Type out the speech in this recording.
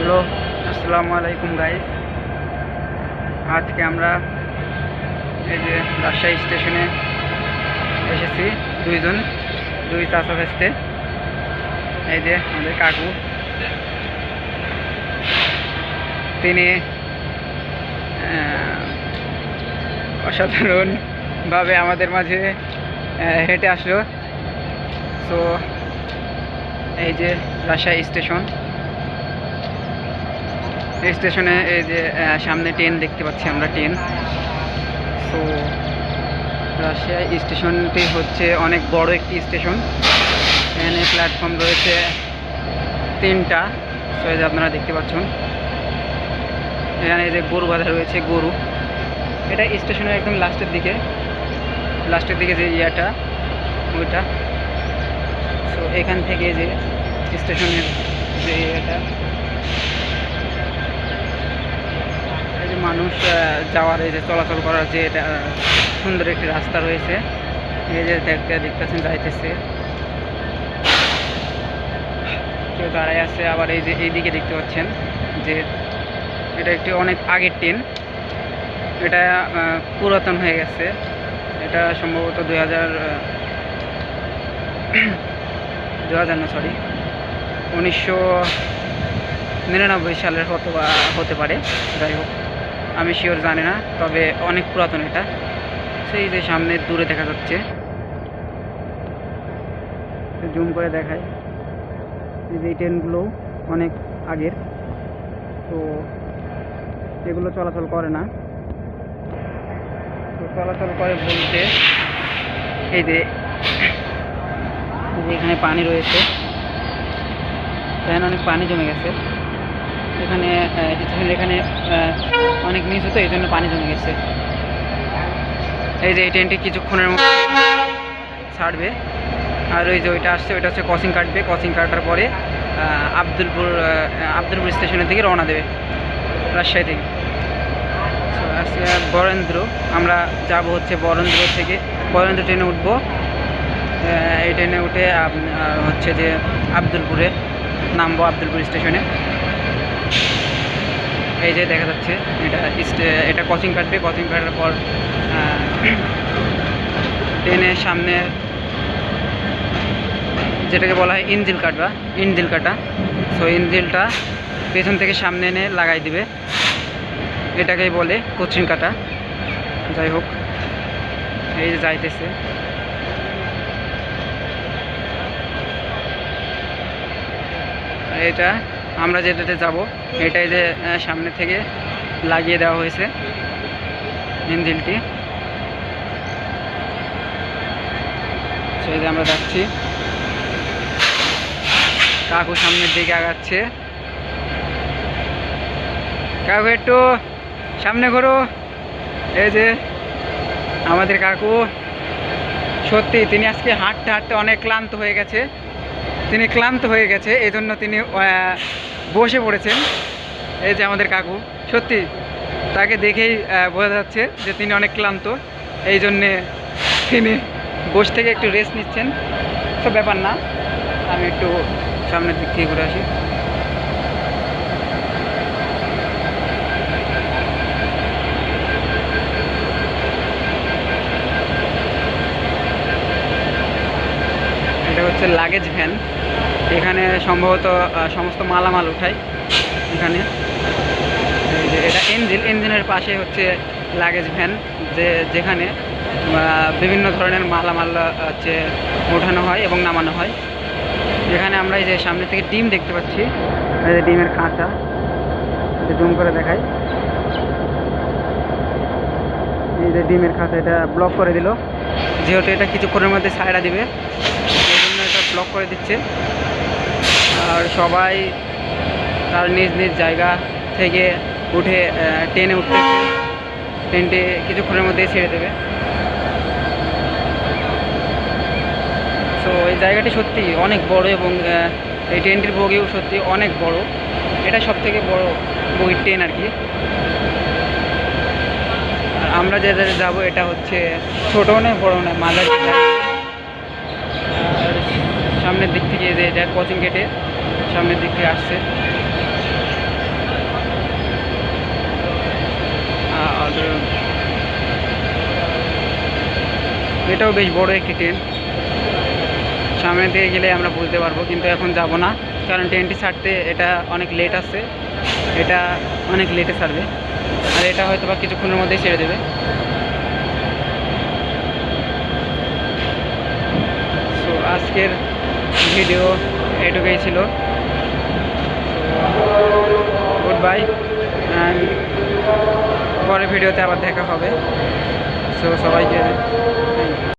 Hello, আসসালামু আলাইকুম guys. আজকে আমরা এই যে রাজশাহী স্টেশনে এসেছি দুই চাচা ভেস্তে। এই যে আমাদের কাকু, তিনি অসাধারণভাবে আমাদের মাঝে হেঁটে আসলো। সো এই যে রাজশাহী স্টেশন, এই স্টেশনে এই যে সামনে ট্রেন দেখতে পাচ্ছি আমরা, ট্রেন। সো রাজশাহী স্টেশনটি হচ্ছে অনেক বড় একটি স্টেশন। এখানে প্ল্যাটফর্ম রয়েছে 3টা। সো এই যে আপনারা দেখতে পাচ্ছেন, এখানে এই যে গরু বাঁধা রয়েছে, গরু। এটা স্টেশনের একদম লাস্টের দিকে যে ইয়েটা, ওইটা। সো এখান থেকে যে স্টেশনের যে ইয়েটা, এই যে মানুষ যাওয়ার, এই যে চলাচল করার যে এটা সুন্দর একটি রাস্তা রয়েছে। এই যে দেখতেছেন যাইতেছে, কেউ দাঁড়ায় আছে। আবার এই যে এইদিকে দেখতে পাচ্ছেন যে এটা একটি অনেক আগের ট্রেন। এটা পুরাতন হয়ে গেছে। এটা সম্ভবত 1999 সালের হতে পারে। যাই হোক, আমি শিওর জানি না, তবে অনেক পুরাতন এটা। সেই যে সামনে দূরে দেখা যাচ্ছে, জুম করে দেখায় যে এই ট্রেনগুলো অনেক আগের। তো এগুলো চলাচল করে না। তো চলাচল করে বলতে এই যে এখানে পানি রয়েছে, এখানে অনেক পানি জমে গেছে। এখানে অনেক নিচু, তো এই জন্য পানি জমে গেছে। এই যে এই ট্রেনটি কিছুক্ষণের মধ্যে ছাড়বে। আর ওই যে ওইটা আসছে, ওইটা হচ্ছে ক্রসিং কাটবে। ক্রসিং কাটার পরে আব্দুলপুর স্টেশনের দিকে রওনা দেবে, রাজশাহী থেকে। আজকে বরেন্দ্র, আমরা যাব হচ্ছে বরেন্দ্র ট্রেনে উঠবো। এই ট্রেনে উঠে হচ্ছে যে আব্দুলপুরে নামবো, আব্দুলপুর স্টেশনে। এই যে দেখা যাচ্ছে এটা ক্রসিং কাটবে। ক্রসিং কাটার পর ট্রেনের সামনে যেটাকে বলা হয় ইঞ্জিল কাটা। সো ইঞ্জিলটা পেছন থেকে সামনে এনে লাগাই দিবে, এটাকেই বলে ক্রসিং কাটা। যাই হোক, এই যে যাইতেছে। এটা আমরা যেটাতে যাব, এটাই যে সামনে থেকে লাগিয়ে দেওয়া হয়েছে ইঞ্জিলটি। সেই যে আমরা যাচ্ছি, কাকু সামনের দিকে আগাচ্ছে। কাকু একটু সামনে ঘোরো। এই যে আমাদের কাকু, সত্যি তিনি আজকে হাঁটতে হাঁটতে অনেক ক্লান্ত হয়ে গেছে। এই জন্য তিনি বসে পড়েছেন। এই যে আমাদের কাকু, সত্যি তাকে দেখেই বোঝা যাচ্ছে যে তিনি অনেক ক্লান্ত। এই জন্যে তিনি বসে থেকে একটু রেস্ট নিচ্ছেন। তো ব্যাপার না, আমি একটু সামনের দিক থেকে ঘুরে আসি। এটা হচ্ছে লাগেজ ভ্যান। এখানে সম্ভবত সমস্ত মালামাল উঠায় এখানে। এই যে এটা ইঞ্জিনের পাশে হচ্ছে লাগেজ ভ্যান, যেখানে বিভিন্ন ধরনের মালামাল হচ্ছে ওঠানো হয় এবং নামানো হয়। এখানে আমরা এই যে সামনে থেকে ডিম দেখতে পাচ্ছি, এই যে ডিমের খাঁচা, জুম করে দেখাই। এই যে ডিমের খাঁচা, এটা ব্লক করে দিল, যেহেতু এটা কিছুক্ষণের মধ্যে ছাইড়া দিবে, এই জন্য এটা ব্লক করে দিচ্ছে। আর সবাই তার নিজ নিজ জায়গা থেকে উঠে ট্রেনে উঠতেছে। ট্রেনটি কিছুক্ষণের মধ্যেই ছেড়ে দেবে। সো এই জায়গাটি সত্যি অনেক বড়, এবং এই ট্রেনটির বগিও সত্যি অনেক বড়। এটা সবথেকে বড় বগির ট্রেন আর কি। আর আমরা যে যাবো, এটা হচ্ছে ছোটো নয়, বড়ো নয়, মাঝারি। আর সামনের দিক থেকে যে এটা কোচিং গেটে সামনের দিক থেকে আসছে। এটাও বেশ বড় একটি ট্রেন। সামনের দিকে গেলে আমরা বুঝতে পারবো, কিন্তু এখন যাব না, কারণ ট্রেনটি ছাড়তে এটা অনেক লেট আছে, এটা অনেক লেটে ছাড়বে, আর এটা হয়তো বা কিছুক্ষণের মধ্যেই ছেড়ে দেবে। সো আজকের ভিডিও এটুকুই ছিল। গুড বাই, অ্যান্ড পরের ভিডিওতে আবার দেখা হবে। সো সবাইকে